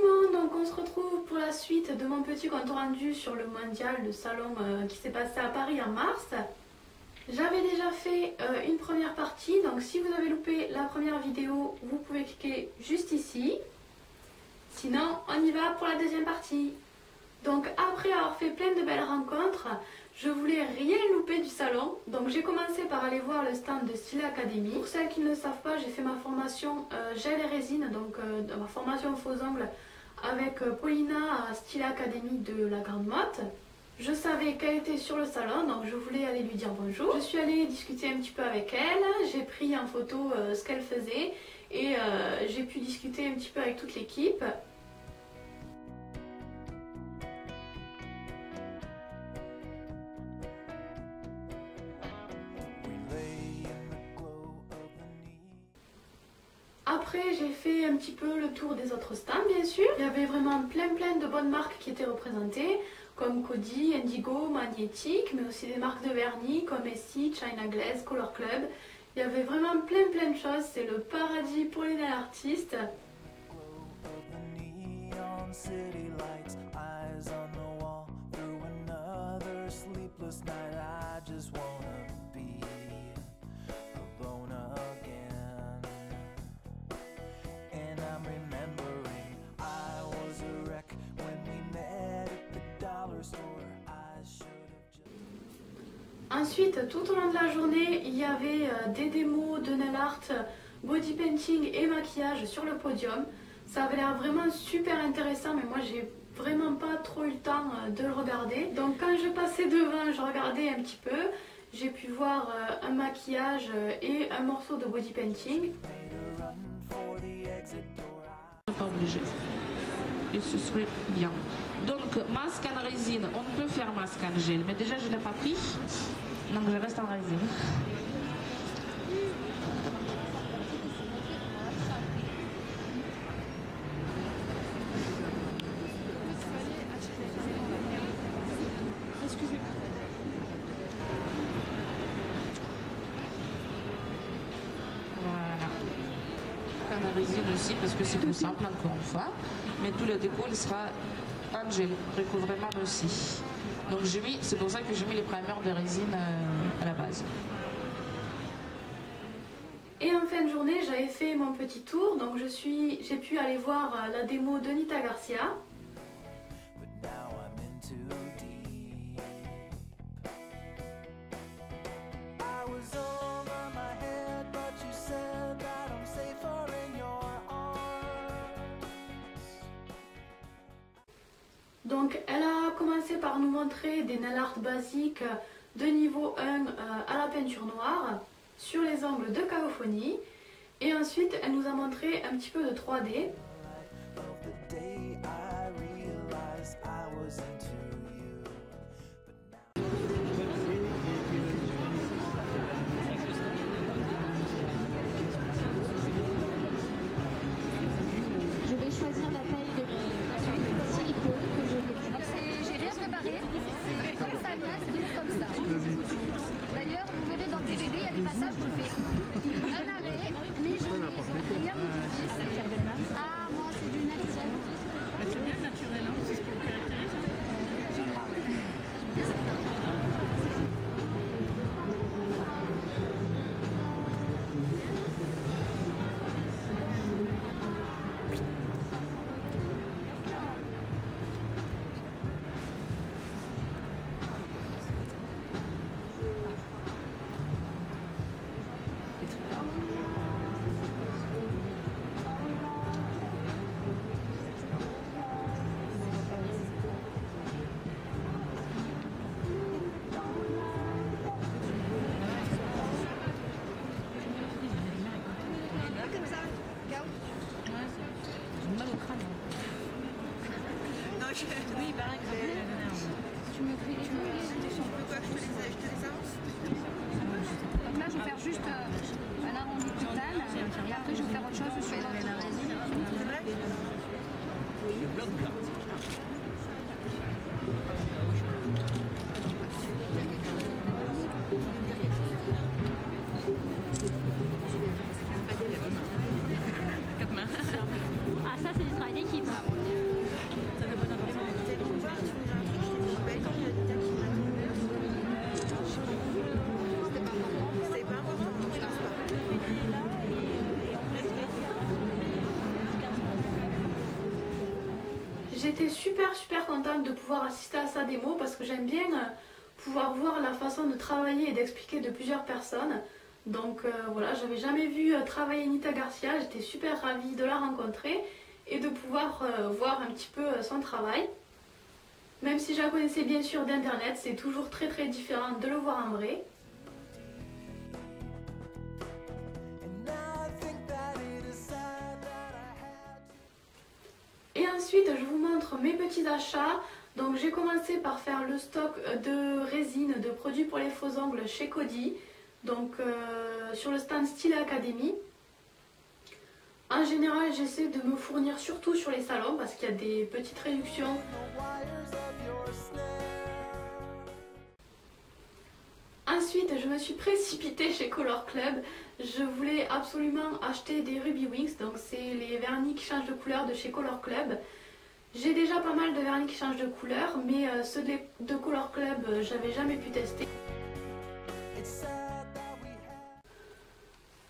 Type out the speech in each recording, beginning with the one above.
le monde, donc on se retrouve pour la suite de mon petit compte rendu sur le mondial, le salon qui s'est passé à Paris en mars. J'avais déjà fait une première partie, donc si vous avez loupé la première vidéo, vous pouvez cliquer juste ici. Sinon, on y va pour la deuxième partie. Donc après avoir fait plein de belles rencontres, je voulais rien louper du salon. Donc j'ai commencé par aller voir le stand de Stila Academy. Pour celles qui ne le savent pas, j'ai fait ma formation gel et résine, donc ma formation faux ongles avec Paulina à Stila Academy de la Grande Motte. Je savais qu'elle était sur le salon, donc je voulais aller lui dire bonjour. Je suis allée discuter un petit peu avec elle, j'ai pris en photo ce qu'elle faisait et j'ai pu discuter un petit peu avec toute l'équipe. Après, j'ai fait un petit peu le tour des autres stands, bien sûr. Il y avait vraiment plein de bonnes marques qui étaient représentées, comme Coty, Indigo, Magnétique, mais aussi des marques de vernis comme Essie, China Glaze, Color Club. Il y avait vraiment plein de choses. C'est le paradis pour les nail artistes. Ensuite, tout au long de la journée, il y avait des démos de nail art, body painting et maquillage sur le podium. Ça avait l'air vraiment super intéressant, mais moi j'ai vraiment pas trop eu le temps de le regarder. Donc quand je passais devant, je regardais un petit peu. J'ai pu voir un maquillage et un morceau de body painting. Pas obligé. Et ce serait bien. Donc masque en résine, on peut faire masque en gel, mais déjà je ne l'ai pas pris, donc je reste en résine. Voilà. En résine aussi parce que c'est plus simple encore une fois, mais tout le déco il sera en gel, recouvrement aussi. Donc c'est pour ça que j'ai mis les primers de résine à la base. Et en fin de journée, j'avais fait mon petit tour, donc j'ai pu aller voir la démo de Nita Garcia. Donc elle a commencé par nous montrer des nail art basiques de niveau 1 à la peinture noire sur les ongles de Cacophonie et ensuite elle nous a montré un petit peu de 3D. Je vais choisir la taille de silicone que je vais. J'ai rien préparé, c'est comme ça vient, c'est juste comme ça. D'ailleurs, vous verrez dans le DVD, il y a des passages où je fais un arrêt, mais je n'ai rien modifié. Ah, moi, c'est du naturel. C'est bien naturel, hein, c'est ce qui vous caractérise. Oui, il paraît que Tu me fais je te les avance. Donc là, je vais faire juste un arrondi de titane et après, je vais faire autre chose. Je fais la résine. C'est vrai? Ah, ça, c'est du travail d'équipe. J'étais super contente de pouvoir assister à sa démo parce que j'aime bien pouvoir voir la façon de travailler et d'expliquer de plusieurs personnes. Donc voilà, j'avais jamais vu travailler Nita Garcia, j'étais super ravie de la rencontrer et de pouvoir voir un petit peu son travail. Même si je la connaissais bien sûr d'internet, c'est toujours très différent de le voir en vrai. Et ensuite, je vous montre mes petits achats. Donc j'ai commencé par faire le stock de résine, de produits pour les faux ongles chez Coty. Donc sur le stand Style Academy. En général, j'essaie de me fournir surtout sur les salons parce qu'il y a des petites réductions. Ensuite, je me suis précipitée chez Color Club. Je voulais absolument acheter des Ruby Wings, donc c'est les vernis qui changent de couleur de chez Color Club. J'ai déjà pas mal de vernis qui changent de couleur, mais ceux de Color Club, j'avais jamais pu tester.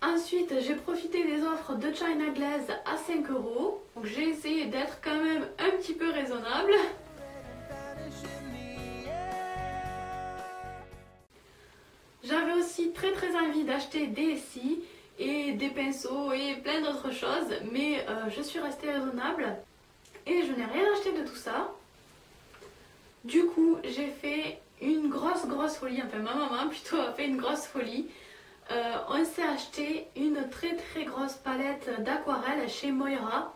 Ensuite, j'ai profité des offres de China Glaze à 5 €. Donc j'ai essayé d'être quand même un petit peu raisonnable. J'avais aussi très envie d'acheter des scies et des pinceaux et plein d'autres choses, mais je suis restée raisonnable et je n'ai rien acheté de tout ça. Du coup, j'ai fait une grosse folie, enfin ma maman plutôt a fait une grosse folie. On s'est acheté une très grosse palette d'aquarelle chez Moira.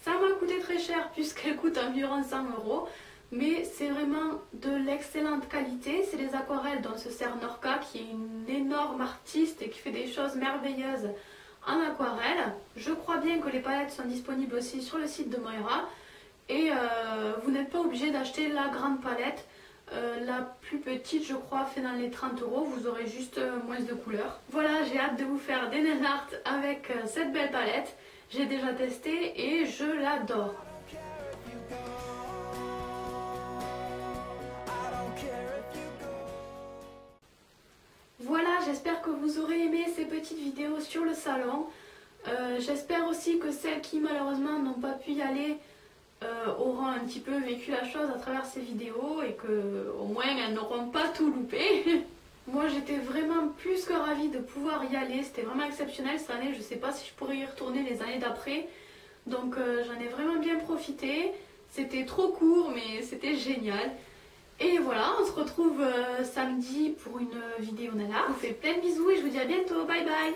Ça m'a coûté très cher puisqu'elle coûte environ 100 €. Mais c'est vraiment de l'excellente qualité. C'est les aquarelles dont se sert Norca, qui est une énorme artiste et qui fait des choses merveilleuses en aquarelle. Je crois bien que les palettes sont disponibles aussi sur le site de Moira. Et vous n'êtes pas obligé d'acheter la grande palette. La plus petite, je crois, fait dans les 30 €. Vous aurez juste moins de couleurs. Voilà, j'ai hâte de vous faire des nail art avec cette belle palette. J'ai déjà testé et je l'adore. Voilà, j'espère que vous aurez aimé ces petites vidéos sur le salon. J'espère aussi que celles qui malheureusement n'ont pas pu y aller auront un petit peu vécu la chose à travers ces vidéos et que au moins elles n'auront pas tout loupé. Moi j'étais vraiment plus que ravie de pouvoir y aller, c'était vraiment exceptionnel cette année, je ne sais pas si je pourrais y retourner les années d'après. Donc j'en ai vraiment bien profité, c'était trop court mais c'était génial. Et voilà, on se retrouve samedi pour une vidéo nana. Je vous fais plein de bisous et je vous dis à bientôt, bye bye.